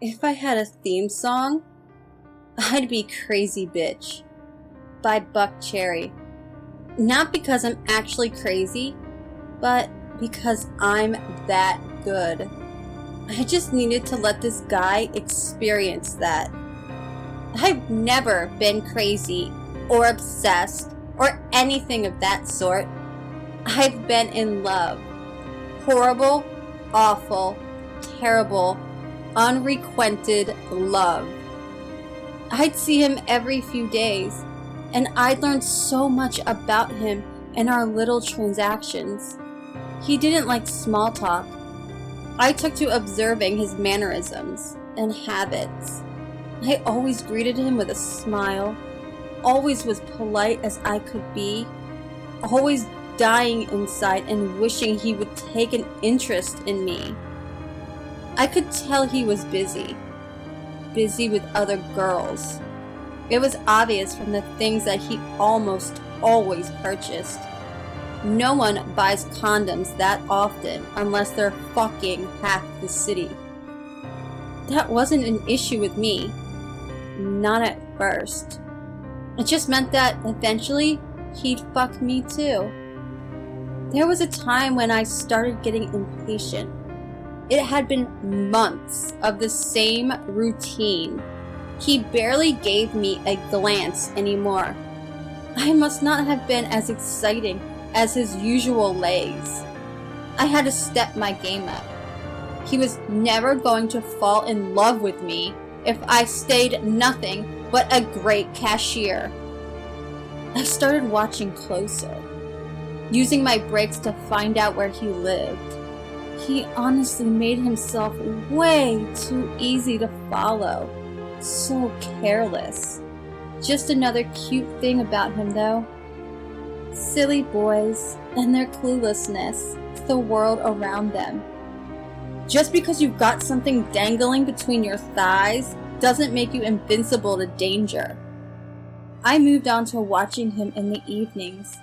If I had a theme song, I'd be Crazy Bitch by Buck Cherry. Not because I'm actually crazy, but because I'm that good. I just needed to let this guy experience that. I've never been crazy or obsessed or anything of that sort. I've been in love. Horrible, awful, terrible, unrequited love. I'd see him every few days, and I'd learn so much about him in our little transactions. He didn't like small talk. I took to observing his mannerisms and habits. I always greeted him with a smile, always was polite as I could be, always dying inside and wishing he would take an interest in me. I could tell he was busy with other girls. It was obvious from the things that he almost always purchased. No one buys condoms that often unless they're fucking half the city. That wasn't an issue with me. Not at first. It just meant that eventually he'd fuck me too. There was a time when I started getting impatient. It had been months of the same routine. He barely gave me a glance anymore. I must not have been as exciting as his usual lays. I had to step my game up. He was never going to fall in love with me if I stayed nothing but a great cashier. I started watching closer, using my breaks to find out where he lived. He honestly made himself way too easy to follow. So careless. Just another cute thing about him, though. Silly boys and their cluelessness to the world around them. Just because you've got something dangling between your thighs doesn't make you invincible to danger. I moved on to watching him in the evenings.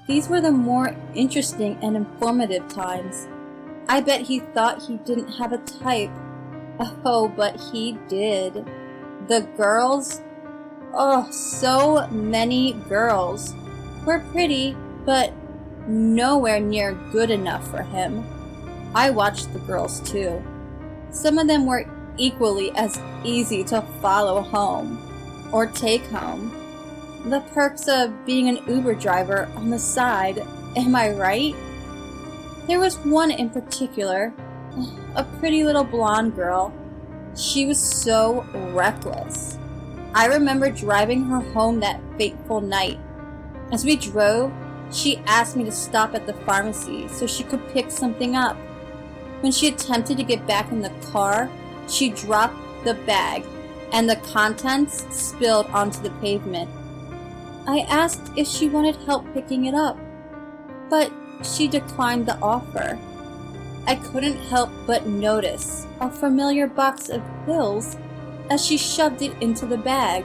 These were the more interesting and informative times. I bet he thought he didn't have a type. Oh, but he did. The girls, oh, so many girls, were pretty, but nowhere near good enough for him. I watched the girls too. Some of them were equally as easy to follow home or take home. The perks of being an Uber driver on the side, am I right? There was one in particular, a pretty little blonde girl. She was so reckless. I remember driving her home that fateful night. As we drove, she asked me to stop at the pharmacy so she could pick something up. When she attempted to get back in the car, she dropped the bag and the contents spilled onto the pavement. I asked if she wanted help picking it up, but she declined the offer. I couldn't help but notice a familiar box of pills as she shoved it into the bag.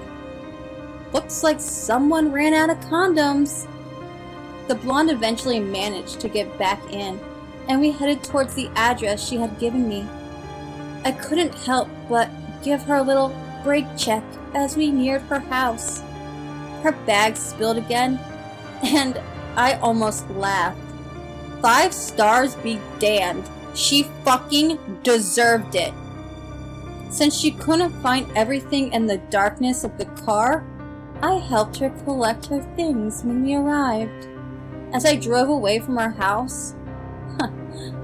Looks like someone ran out of condoms. The blonde eventually managed to get back in, and we headed towards the address she had given me. I couldn't help but give her a little brake check as we neared her house. Her bag spilled again, and I almost laughed. 5 stars be damned. She fucking deserved it. Since she couldn't find everything in the darkness of the car, I helped her collect her things when we arrived. As I drove away from her house,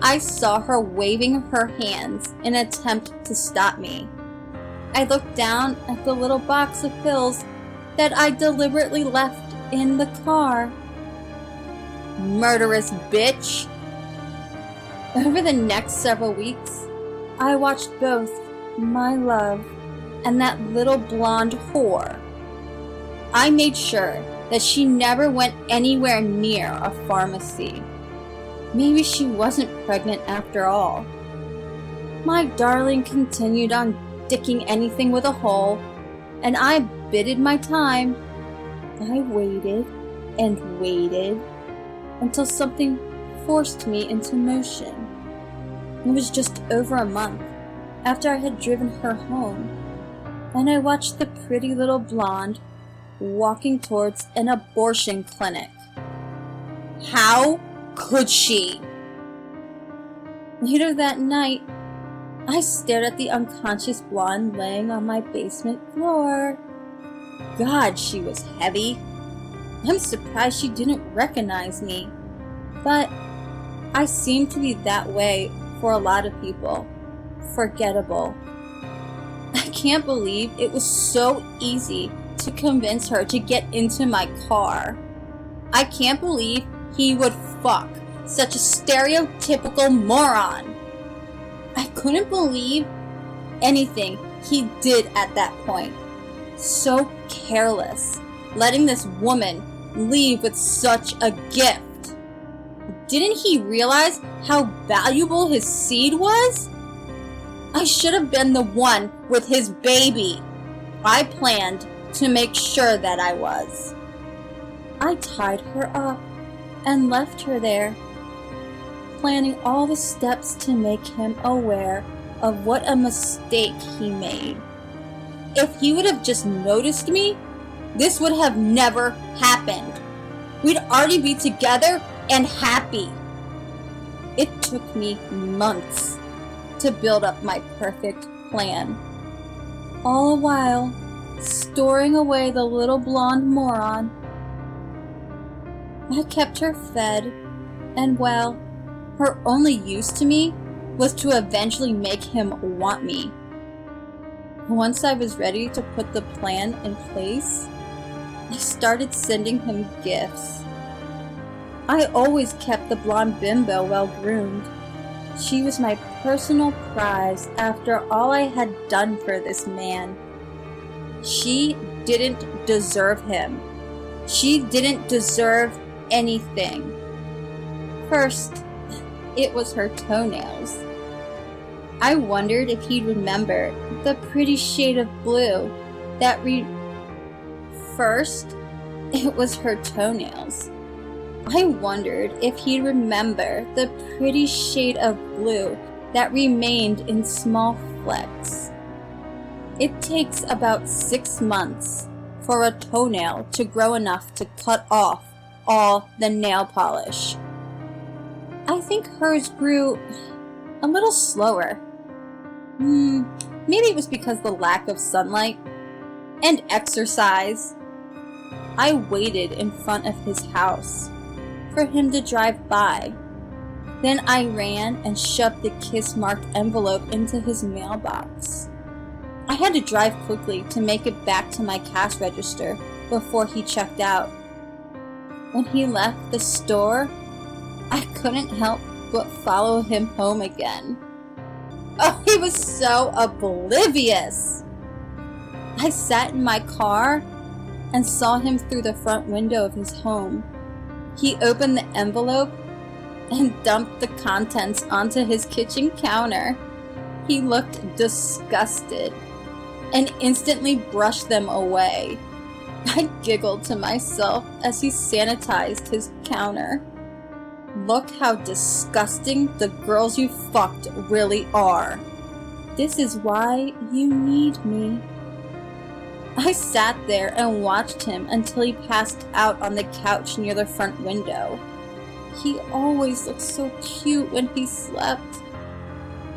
I saw her waving her hands in an attempt to stop me. I looked down at the little box of pills that I deliberately left in the car. Murderous bitch! Over the next several weeks, I watched both my love and that little blonde whore. I made sure that she never went anywhere near a pharmacy. Maybe she wasn't pregnant after all. My darling continued on dicking anything with a hole, and I bided my time. I waited and waited until something forced me into motion. It was just over a month, after I had driven her home, and I watched the pretty little blonde walking towards an abortion clinic. How could she? Later that night, I stared at the unconscious blonde laying on my basement floor. God, she was heavy. I'm surprised she didn't recognize me. But I seem to be that way for a lot of people. Forgettable. I can't believe it was so easy to convince her to get into my car. I can't believe he would fuck such a stereotypical moron. I couldn't believe anything he did at that point. So careless, letting this woman leave with such a gift. Didn't he realize how valuable his seed was? I should have been the one with his baby. I planned to make sure that I was. I tied her up and left her there, planning all the steps to make him aware of what a mistake he made. If he would have just noticed me, this would have never happened. We'd already be together and happy. It took me months to build up my perfect plan. All the while, storing away the little blonde moron. I kept her fed, and well, her only use to me was to eventually make him want me. Once I was ready to put the plan in place, I started sending him gifts. I always kept the blonde bimbo well groomed. She was my personal prize after all I had done for this man. She didn't deserve him. She didn't deserve anything. First, it was her toenails. I wondered if he'd remember the pretty shade of blue that First, it was her toenails. I wondered if he'd remember the pretty shade of blue that remained in small flecks. It takes about 6 months for a toenail to grow enough to cut off all the nail polish. I think hers grew a little slower. Maybe it was because the lack of sunlight and exercise. I waited in front of his house for him to drive by. Then I ran and shoved the kiss-marked envelope into his mailbox. I had to drive quickly to make it back to my cash register before he checked out. When he left the store, I couldn't help but follow him home again. Oh, he was so oblivious! I sat in my car and saw him through the front window of his home. He opened the envelope and dumped the contents onto his kitchen counter. He looked disgusted and instantly brushed them away. I giggled to myself as he sanitized his counter. Look how disgusting the girls you fucked really are. This is why you need me. I sat there and watched him until he passed out on the couch near the front window. He always looked so cute when he slept.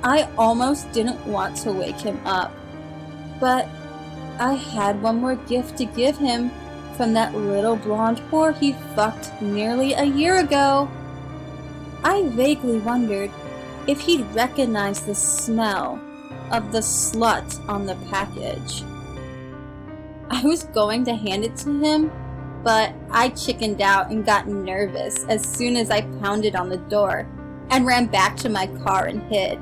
I almost didn't want to wake him up, but I had one more gift to give him from that little blonde whore he fucked nearly a year ago. I vaguely wondered if he'd recognize the smell of the slut on the package. I was going to hand it to him, but I chickened out and got nervous as soon as I pounded on the door and ran back to my car and hid.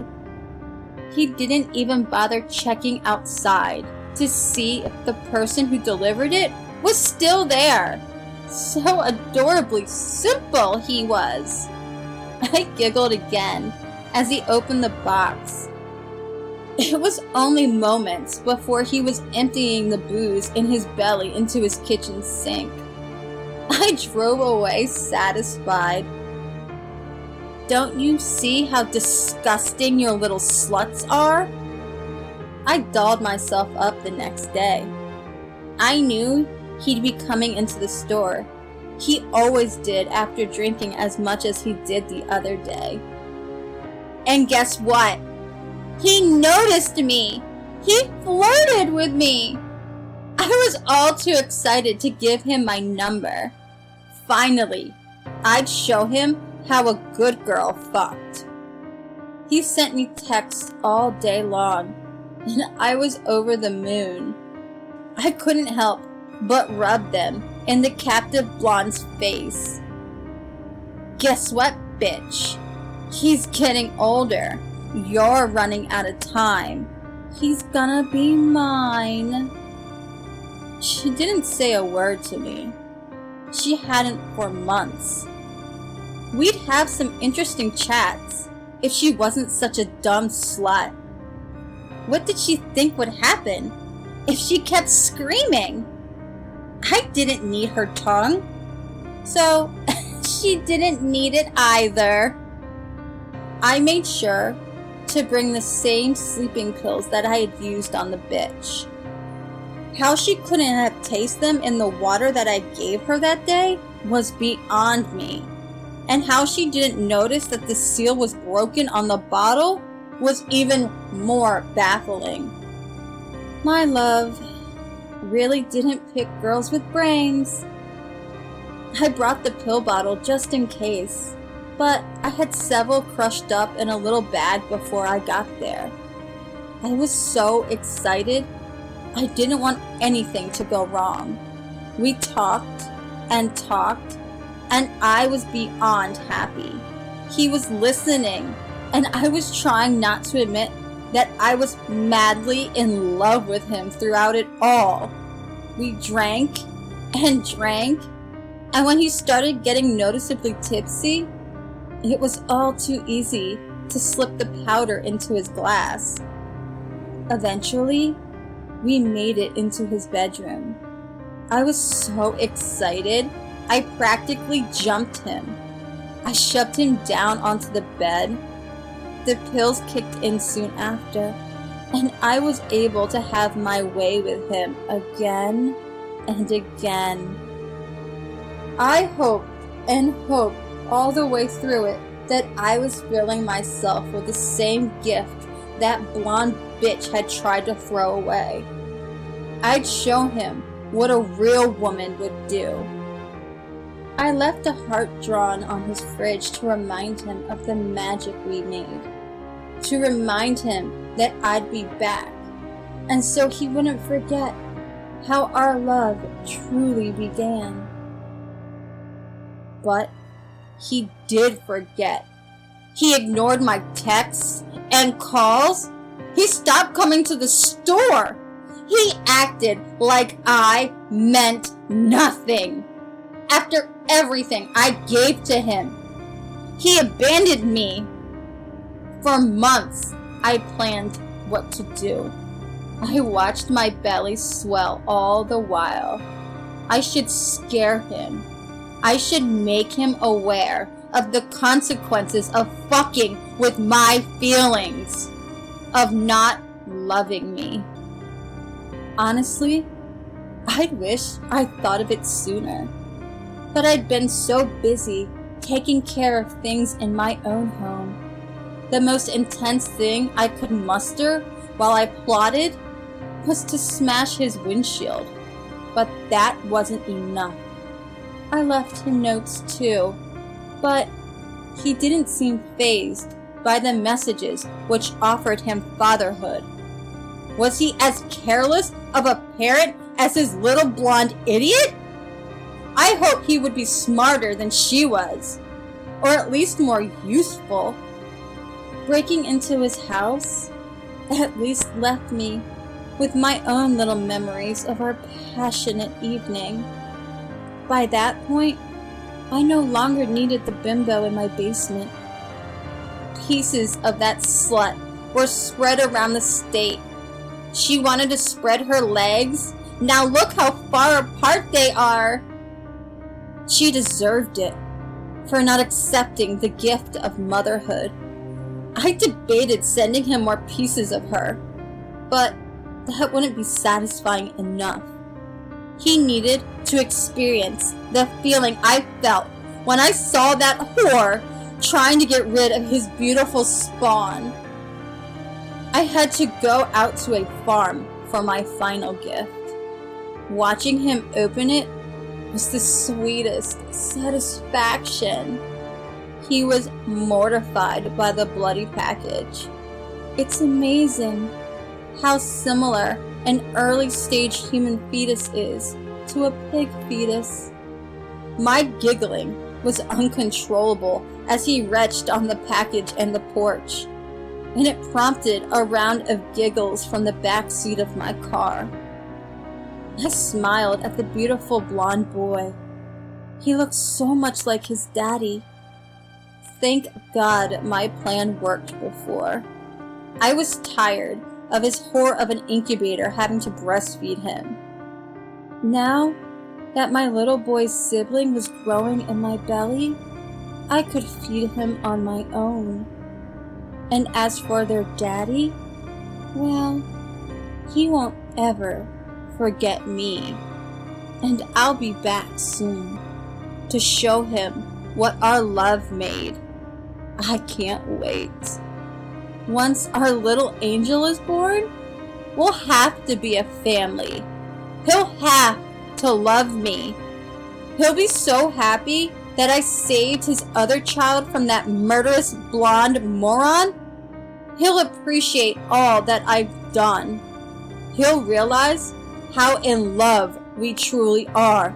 He didn't even bother checking outside to see if the person who delivered it was still there. So adorably simple he was. I giggled again as he opened the box. It was only moments before he was emptying the booze in his belly into his kitchen sink. I drove away satisfied. Don't you see how disgusting your little sluts are? I dolled myself up the next day. I knew he'd be coming into the store. He always did after drinking as much as he did the other day. And guess what? He noticed me. He flirted with me. I was all too excited to give him my number. Finally, I'd show him how a good girl fucked. He sent me texts all day long, and I was over the moon. I couldn't help but rub them in the captive blonde's face. Guess what, bitch? He's getting older. You're running out of time. He's gonna be mine. She didn't say a word to me. She hadn't for months. We'd have some interesting chats if she wasn't such a dumb slut. What did she think would happen if she kept screaming? I didn't need her tongue, so she didn't need it either. I made sure to bring the same sleeping pills that I had used on the bitch. How she couldn't have tasted them in the water that I gave her that day was beyond me. And how she didn't notice that the seal was broken on the bottle was even more baffling. My love really didn't pick girls with brains. I brought the pill bottle just in case, but I had several crushed up in a little bag before I got there. I was so excited. I didn't want anything to go wrong. We talked and talked, and I was beyond happy. He was listening, and I was trying not to admit that I was madly in love with him throughout it all. We drank and drank, and when he started getting noticeably tipsy, it was all too easy to slip the powder into his glass. Eventually, we made it into his bedroom. I was so excited, I practically jumped him. I shoved him down onto the bed. The pills kicked in soon after, and I was able to have my way with him again and again. I hoped and hoped all the way through it that I was filling myself with the same gift that blonde bitch had tried to throw away. I'd show him what a real woman would do. I left a heart drawn on his fridge to remind him of the magic we made, to remind him that I'd be back, and so he wouldn't forget how our love truly began. But he did forget. He ignored my texts and calls. He stopped coming to the store. He acted like I meant nothing. After everything I gave to him, he abandoned me. For months, I planned what to do. I watched my belly swell all the while. I should scare him. I should make him aware of the consequences of fucking with my feelings, of not loving me. Honestly, I'd wish I'd thought of it sooner. But I'd been so busy taking care of things in my own home. The most intense thing I could muster while I plotted was to smash his windshield. But that wasn't enough. I left him notes too, but he didn't seem fazed by the messages which offered him fatherhood. Was he as careless of a parent as his little blonde idiot? I hoped he would be smarter than she was, or at least more useful. Breaking into his house at least left me with my own little memories of our passionate evening. By that point, I no longer needed the bimbo in my basement. Pieces of that slut were spread around the state. She wanted to spread her legs. Now look how far apart they are. She deserved it for not accepting the gift of motherhood. I debated sending him more pieces of her. But that wouldn't be satisfying enough. He needed to experience the feeling I felt when I saw that whore trying to get rid of his beautiful spawn. I had to go out to a farm for my final gift. Watching him open it was the sweetest satisfaction. He was mortified by the bloody package. It's amazing how similar an early-stage human fetus is to a pig fetus. My giggling was uncontrollable as he retched on the package and the porch, and it prompted a round of giggles from the back seat of my car. I smiled at the beautiful blonde boy. He looked so much like his daddy. Thank God my plan worked before. I was tired of his whore of an incubator having to breastfeed him. Now that my little boy's sibling was growing in my belly, I could feed him on my own. And as for their daddy, well, he won't ever forget me. And I'll be back soon to show him what our love made. I can't wait. Once our little angel is born, we'll have to be a family. He'll have to love me. He'll be so happy that I saved his other child from that murderous blonde moron. He'll appreciate all that I've done. He'll realize how in love we truly are.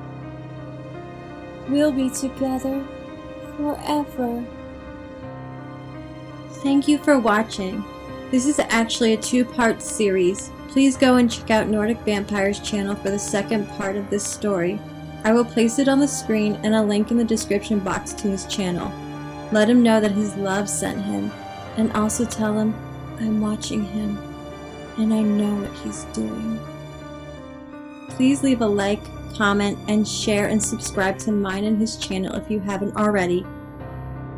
We'll be together forever. Thank you for watching. This is actually a 2-part series. Please go and check out Nordic Vampire's channel for the second part of this story. I will place it on the screen and a link in the description box to his channel. Let him know that his love sent him, and also tell him I'm watching him and I know what he's doing. Please leave a like, comment, and share and subscribe to mine and his channel if you haven't already.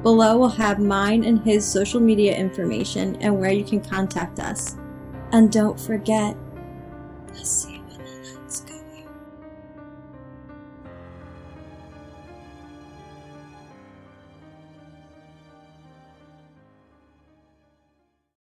Below we'll have mine and his social media information and where you can contact us. And don't forget, I'll see you in the next